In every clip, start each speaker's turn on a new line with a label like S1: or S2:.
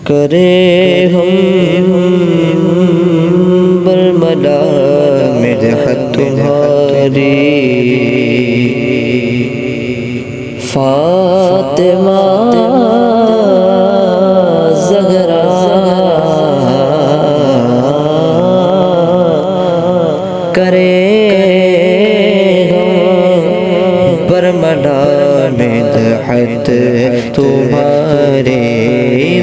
S1: کرے ہم برملا مدحت تمہاری فاطمہ زہرا کرے ہم برملا مدحت تمہاری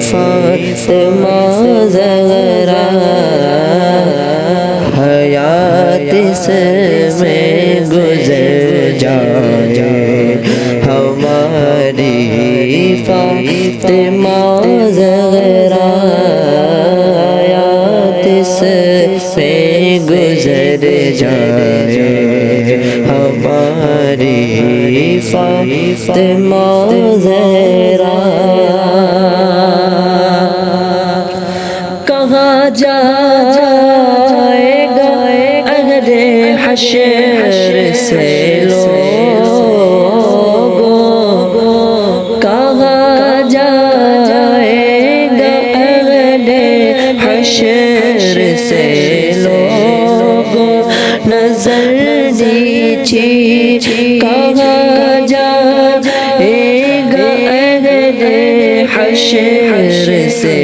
S1: فاطمہ زہرا حیات میں گزر جائے ہماری فاطمہ زہرا حیات میں گزر جائے ہماری فاطمہ زہرا کہاں جائے گا اہل حشر سے لوگوں کہاں جائے گا اہل حشر سے لوگوں نظر دیجیے کہاں جائے گا اہل حشر سے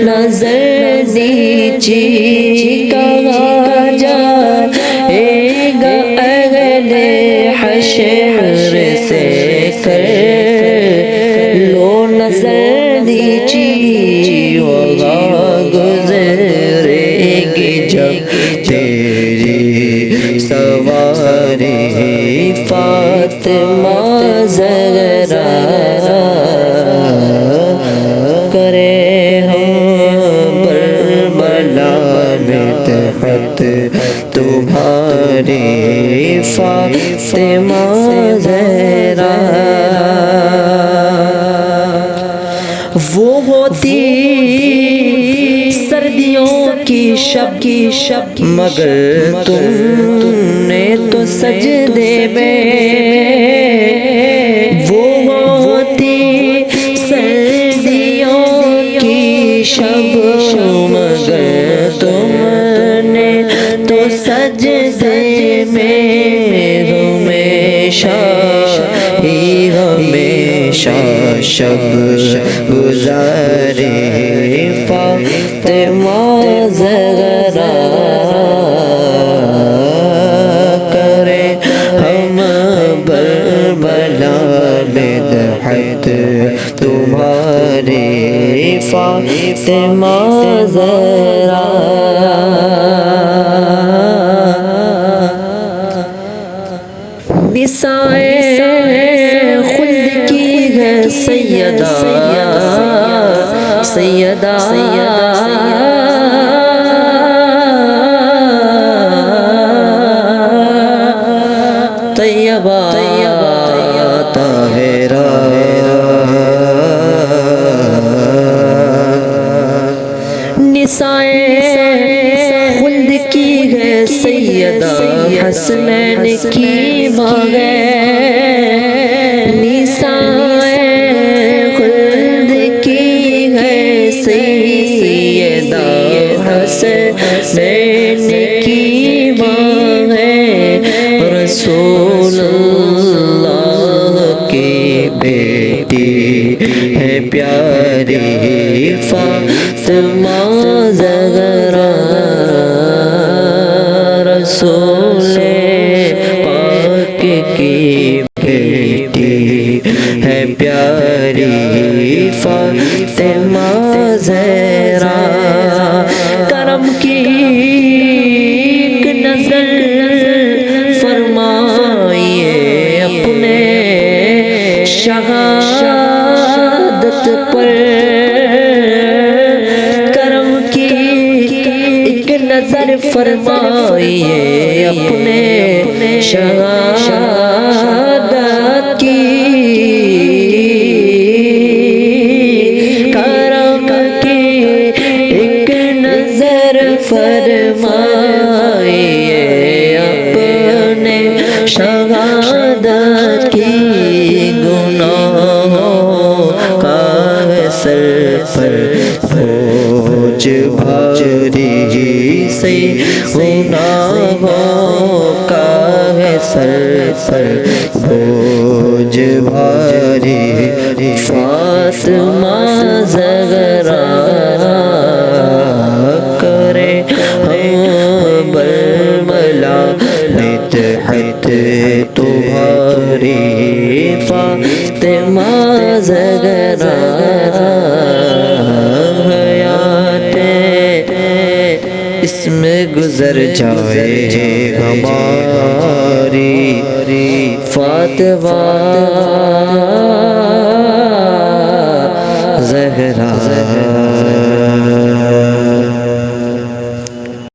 S1: نظر دیجیے کہاں جائے گا اہل حشر سے کر لو نظر دیجیے وہاں گزرے گی جب تیری سواری فاطمہ زہرا کرے ہم برملا مدحت تمہاری فاطمہ زہرا وہ ہوتی سردیوں کی شب مگر تم نے تو سجدے میں وہ ہوتی سردیوں کی شب مگر تم نے تو سجدے میں ہمیشہ شب گزارے فاطمہ زہرا کرے ہم برملا مدحت تمہاری فاطمہ زہرا نسائے خلد کی ہے سیدہ طیبہ طاہرہ نسائے خلد کی ہے سیدہ حسنین کی ماں ہے نسائے خلد کی ہے سیدہ حسنین کی ماں ہے رسول اللہ کی بیٹی ہے پیاری فاطمہ زہرا رسول پاک کی بیٹی ہے پیاری فاطمہ زہرا کرم کی ایک نظر فرمائیے اپنے شہادت پر کرم کی ایک نظر فرمائیے اپنے شہادت کی کرم کی ایک نظر فرمائیے اپنے شہادت کی گناہوں کا سر پر بوجھ بھاری سے گناہوں کا ہے سر پر بوجھ بھاری فاطمہ زہرا کرے ہم برملا نتحت تمہاری فاطمہ زہرا حیات اس میں گزر جائے ہماری فاطمہ زہرا